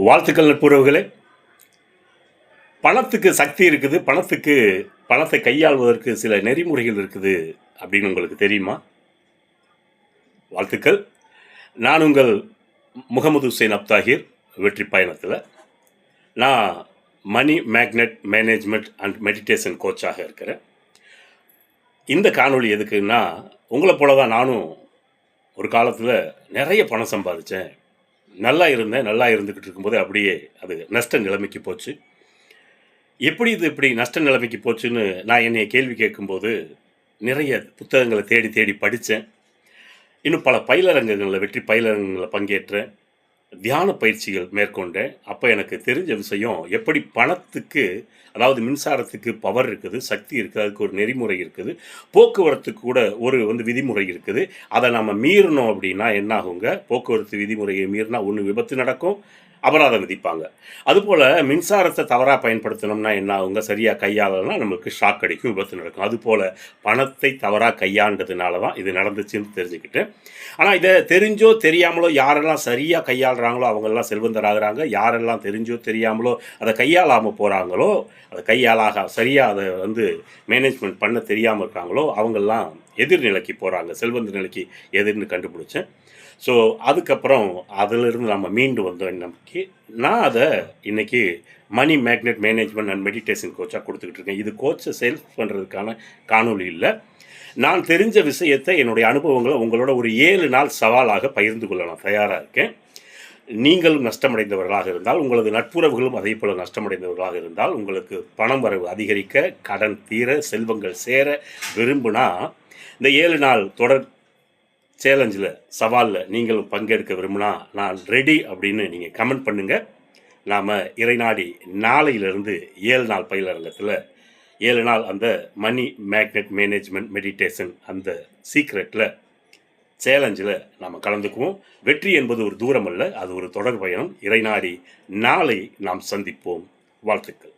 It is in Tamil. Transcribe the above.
வாழ்த்துக்கள் நட்புறவுகளே. பணத்துக்கு சக்தி இருக்குது, பணத்தை கையாள்வதற்கு சில நெறிமுறைகள் இருக்குது அப்படின்னு உங்களுக்கு தெரியுமா? வாழ்த்துக்கள். நான் உங்கள் முகமது ஹுசைன் அப்தாஹிர். வெற்றி பயணத்தில் நான் மணி மேக்னெட் மேனேஜ்மெண்ட் அண்ட் மெடிடேஷன் கோச்சாக இருக்கிறேன். இந்த காணொளி எதுக்குன்னா, உங்களை போல தான் நானும் ஒரு காலத்தில் நிறைய பணம் சம்பாதிச்சேன், நல்லா இருந்துக்கிட்டு இருக்கும்போது அப்படியே அது நஷ்ட நிலைமைக்கு போச்சு. எப்படி இது இப்படி நஷ்ட நிலைமைக்கு போச்சுன்னு நான் என்னைய கேள்வி கேட்கும்போது நிறைய புத்தகங்களை தேடி தேடி படித்தேன். இன்னும் பல பயிலரங்குகளில், வெற்றி பயிலரங்குகளில் பங்கேற்றேன், தியான பயிற்சிகள் மேற்கொண்டேன். அப்போ எனக்கு தெரிஞ்ச விஷயம், எப்படி பணத்துக்கு, அதாவது மின்சாரத்துக்கு பவர் இருக்குது, சக்தி இருக்குது, அதுக்கு ஒரு நெறிமுறை இருக்குது, போக்குவரத்துக்கு கூட ஒரு விதிமுறை இருக்குது. அதை நம்ம மீறினோம் அப்படின்னா என்ன ஆகுங்க? போக்குவரத்து விதிமுறையை மீறினா ஒன்று விபத்து நடக்கும், அபராதம் விதிப்பாங்க. அதுபோல் மின்சாரத்தை தவறாக பயன்படுத்தினோம்னா என்ன ஆகுங்க? சரியாக கையாளனா நம்மளுக்கு ஷாக் அடிக்கும், விபத்து நடக்கும். அதுபோல் பணத்தை தவறாக கையாண்டதுனால தான் இது நடந்துச்சுன்னு தெரிஞ்சுக்கிட்டேன். ஆனால் இதை தெரிஞ்சோ தெரியாமலோ யாரெல்லாம் சரியாக கையாளுறாங்களோ அவங்கெல்லாம் செல்வந்தராகிறாங்க. யாரெல்லாம் தெரிஞ்சோ தெரியாமலோ அதை கையாளாமல் போகிறாங்களோ, அதை சரியாக அதை மேனேஜ்மெண்ட் பண்ண தெரியாமல் இருக்காங்களோ அவங்கெல்லாம் எதிர்நிலைக்கு போகிறாங்க, செல்வந்த நிலைக்கு எதிர்னு கண்டுபிடிச்சேன். ஸோ அதுக்கப்புறம் அதிலிருந்து நம்ம மீண்டு வந்தோம். நமக்கு நான் அதை இன்றைக்கி மணி மேக்னெட் மேனேஜ்மெண்ட் அண்ட் மெடிடேஷன் கோச்சாக கொடுத்துக்கிட்டு இருக்கேன். இது கோச்சை சேல்ஸ் பண்ணுறதுக்கான காணொலி இல்லை. நான் தெரிஞ்ச விஷயத்தை, என்னுடைய அனுபவங்களை உங்களோட ஒரு 7 நாள் சவாலாக பகிர்ந்து கொள்ள நான் தயாராக இருக்கேன். நீங்களும் நஷ்டமடைந்தவர்களாக இருந்தால், உங்களது நட்புறவுகளும் அதே போல் நஷ்டமடைந்தவர்களாக இருந்தால், உங்களுக்கு பணம் வரவு அதிகரிக்க, கடன் தீர, செல்வங்கள் சேர விரும்புனா இந்த 7 நாள் தொடர் சேலஞ்சில், சவாலில் நீங்களும் பங்கெடுக்க விரும்புனா நான் ரெடி அப்படின்னு நீங்கள் கமெண்ட் பண்ணுங்கள். நாம் இறைநாடி நாளையிலிருந்து 7 நாள் பயிலரங்கத்தில் 7 நாள் அந்த மணி மேக்னெட் மேனேஜ்மெண்ட் மெடிடேஷன் அந்த சீக்ரெட்டில் சேலஞ்சில் நாம் கலந்துக்குவோம். வெற்றி என்பது ஒரு தூரம் அல்ல, அது ஒரு தொடர் பயணம். இறைநாடி நாளை நாம் சந்திப்போம். வாழ்த்துக்கள்.